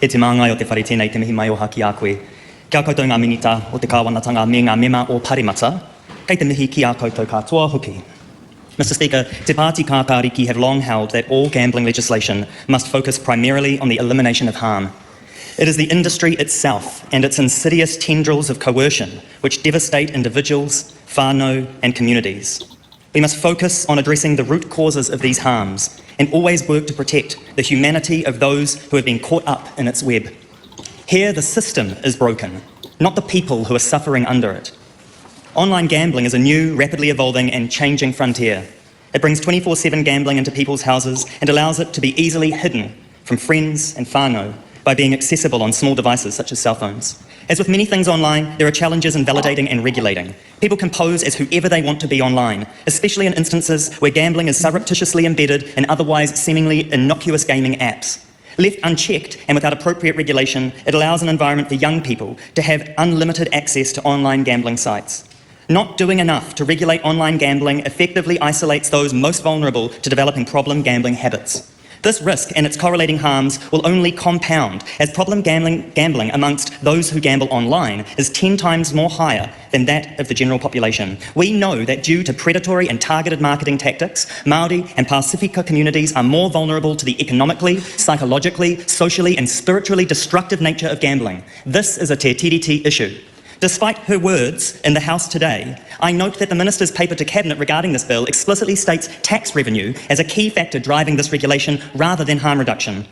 E te māngai o te whare tēnei te mihi mai o haki a koe. Kia koutou ngā minita o te kāwanatanga me ngā mema o parimata, kei te mihi ki a koutou katoa hoki. Mr Speaker, Te Pāti Kākāriki have long held that all gambling legislation must focus primarily on the elimination of harm. It is the industry itself and its insidious tendrils of coercion which devastate individuals, whānau and communities. We must focus on addressing the root causes of these harms and always work to protect the humanity of those who have been caught up in its web. Here, the system is broken, not the people who are suffering under it. Online gambling is a new, rapidly evolving and changing frontier. It brings 24/7 gambling into people's houses and allows it to be easily hidden from friends and whānau by being accessible on small devices such as cell phones. As with many things online, there are challenges in validating and regulating. People can pose as whoever they want to be online, especially in instances where gambling is surreptitiously embedded in otherwise seemingly innocuous gaming apps. Left unchecked and without appropriate regulation, it allows an environment for young people to have unlimited access to online gambling sites. Not doing enough to regulate online gambling effectively isolates those most vulnerable to developing problem gambling habits. This risk and its correlating harms will only compound as problem gambling amongst those who gamble online is 10 times more higher than that of the general population. We know that due to predatory and targeted marketing tactics, Māori and Pasifika communities are more vulnerable to the economically, psychologically, socially and spiritually destructive nature of gambling. This is a te tiriti issue. Despite her words in the House today, I note that the Minister's paper to Cabinet regarding this bill explicitly states tax revenue as a key factor driving this regulation rather than harm reduction.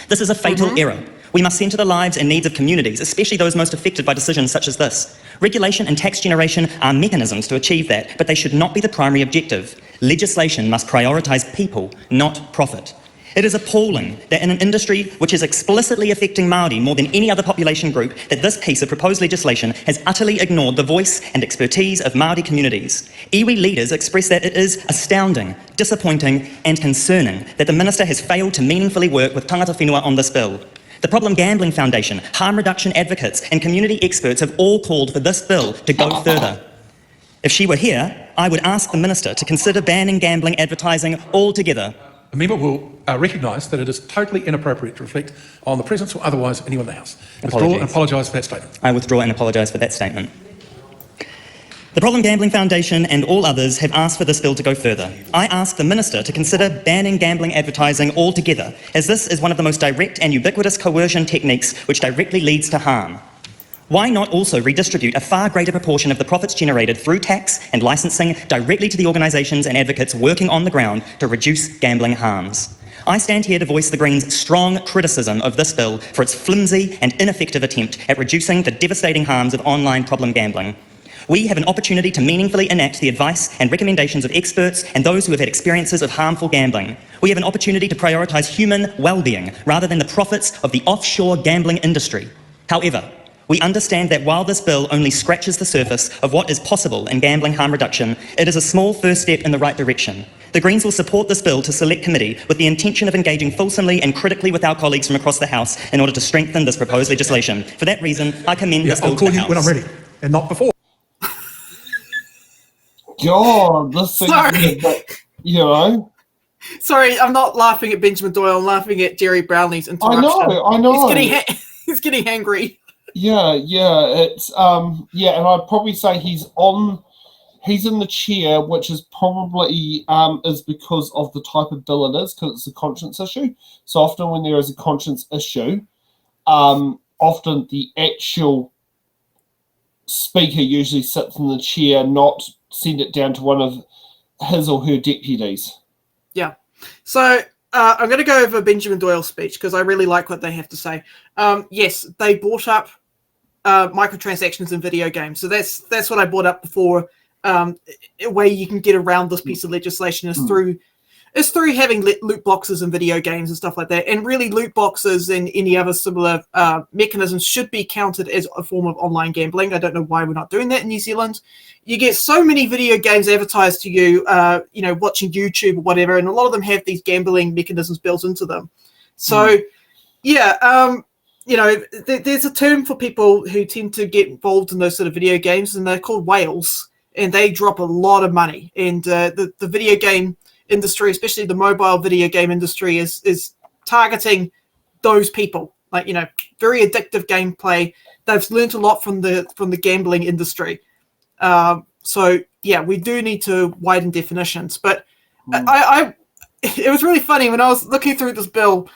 This is a fatal error. We must centre the lives and needs of communities, especially those most affected by decisions such as this. Regulation and tax generation are mechanisms to achieve that, but they should not be the primary objective. Legislation must prioritise people, not profit. It is appalling that in an industry which is explicitly affecting Māori more than any other population group, that this piece of proposed legislation has utterly ignored the voice and expertise of Māori communities. Iwi leaders express that it is astounding, disappointing and concerning that the Minister has failed to meaningfully work with tangata whenua on this bill. The Problem Gambling Foundation, harm reduction advocates and community experts have all called for this bill to go further. If she were here, I would ask the Minister to consider banning gambling advertising altogether. The member will recognise that it is totally inappropriate to reflect on the presence or otherwise of anyone in the House. Withdraw and apologise for that statement. I withdraw and apologise for that statement. The Problem Gambling Foundation and all others have asked for this bill to go further. I ask the Minister to consider banning gambling advertising altogether, as this is one of the most direct and ubiquitous coercion techniques which directly leads to harm. Why not also redistribute a far greater proportion of the profits generated through tax and licensing directly to the organisations and advocates working on the ground to reduce gambling harms? I stand here to voice the Greens' strong criticism of this bill for its flimsy and ineffective attempt at reducing the devastating harms of online problem gambling. We have an opportunity to meaningfully enact the advice and recommendations of experts and those who have had experiences of harmful gambling. We have an opportunity to prioritise human well-being rather than the profits of the offshore gambling industry. However, we understand that while this bill only scratches the surface of what is possible in gambling harm reduction, it is a small first step in the right direction. The Greens will support this bill to Select Committee with the intention of engaging fulsomely and critically with our colleagues from across the House in order to strengthen this proposed legislation. For that reason, I commend this bill I'll call to the you House. when I'm ready, and not before. God, this thing, you know. Sorry, I'm not laughing at Benjamin Doyle. I'm laughing at Jerry Brownlee's interruption. I know. He's getting angry. Yeah, it's and I'd probably say he's in the chair, which is probably is because of the type of bill it is, because it's a conscience issue. So often when there is a conscience issue, often the actual speaker usually sits in the chair, not send it down to one of his or her deputies. Yeah. So I'm going to go over Benjamin Doyle's speech because I really like what they have to say. Yes, they brought up microtransactions in video games. So that's what I brought up before. A way you can get around this piece of legislation is through having loot boxes in video games and stuff like that. And really, loot boxes and any other similar mechanisms should be counted as a form of online gambling. I don't know why we're not doing that in New Zealand. You get so many video games advertised to you, watching YouTube or whatever, and a lot of them have these gambling mechanisms built into them. So, there's a term for people who tend to get involved in those sort of video games, and they're called whales, and they drop a lot of money. And the video game industry, especially the mobile video game industry, is targeting those people. like, very addictive gameplay. They've learned a lot from the gambling industry. So yeah, we do need to widen definitions. But it was really funny when I was looking through this bill.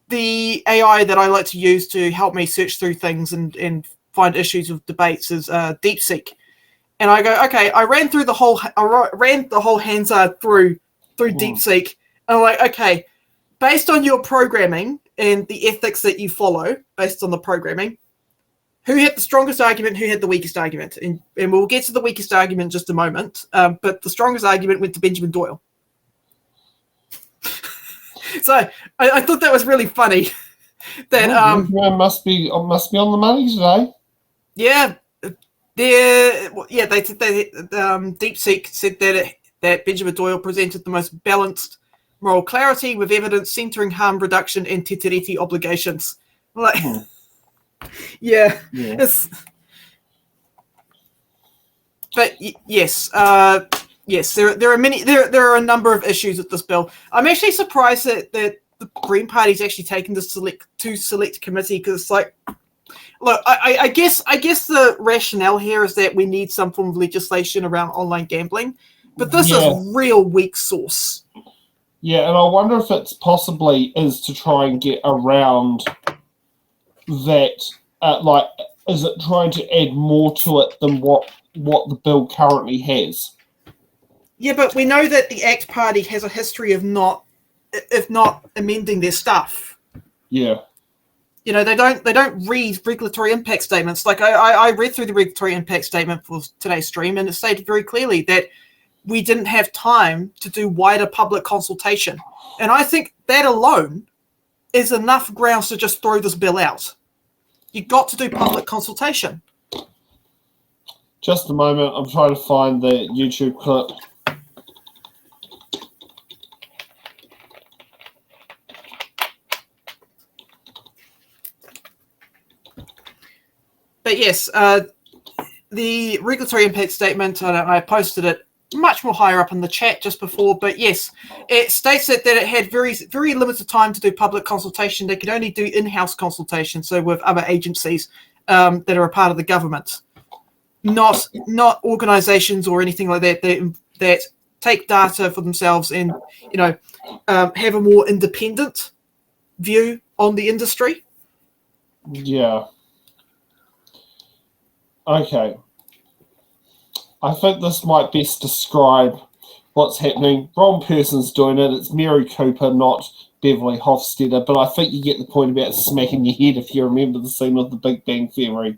The AI that I like to use to help me search through things and find issues with debates is DeepSeek. And I go, okay, I ran the whole Hansard through DeepSeek. And I'm like, okay, based on your programming and the ethics that you follow, based on the programming, who had the strongest argument, who had the weakest argument? And we'll get to the weakest argument in just a moment. But the strongest argument went to Benjamin Doyle. So I thought that was really funny. That must be on the money today. Yeah, DeepSeek said that Benjamin Doyle presented the most balanced moral clarity with evidence centering harm reduction and te tiriti obligations. Like, yeah. But yes, there are a number of issues with this bill. I'm actually surprised that the Green Party's actually taken this to select committee, because it's like, look, I guess the rationale here is that we need some form of legislation around online gambling, but this is real weak sauce. Yeah, and I wonder if it's possibly is to try and get around that. Is it trying to add more to it than what the bill currently has? Yeah, but we know that the ACT Party has a history of not amending their stuff. Yeah. They don't read regulatory impact statements. Like I read through the regulatory impact statement for today's stream, and it stated very clearly that we didn't have time to do wider public consultation. And I think that alone is enough grounds to just throw this bill out. You've got to do public consultation. Just a moment, I'm trying to find the YouTube clip. But yes, the regulatory impact statement, I posted it much more higher up in the chat just before, but yes, it states that it had very, very limited time to do public consultation. They could only do in-house consultation, so with other agencies that are a part of the government, not organisations or anything like that take data for themselves and have a more independent view on the industry. Yeah. Okay. I think this might best describe what's happening. Wrong person's doing it. It's Mary Cooper, not Beverly Hofstadter. But I think you get the point about smacking your head if you remember the scene of The Big Bang Theory.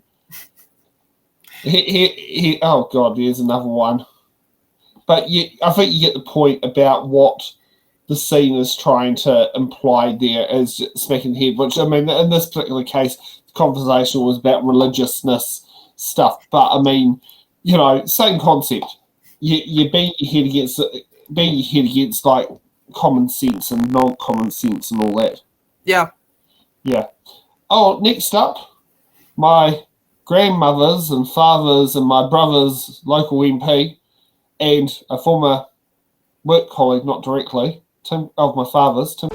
Oh, God, there's another one. But I think you get the point about what the scene is trying to imply there as smacking the head, which, I mean, in this particular case, the conversation was about religiousness stuff. But, I mean, same concept. You bang your head against like common sense and non-common sense and all that. Yeah. Yeah. Oh, next up, my grandmother's and father's and my brother's local MP and a former work colleague, not directly, of my father's, Tim.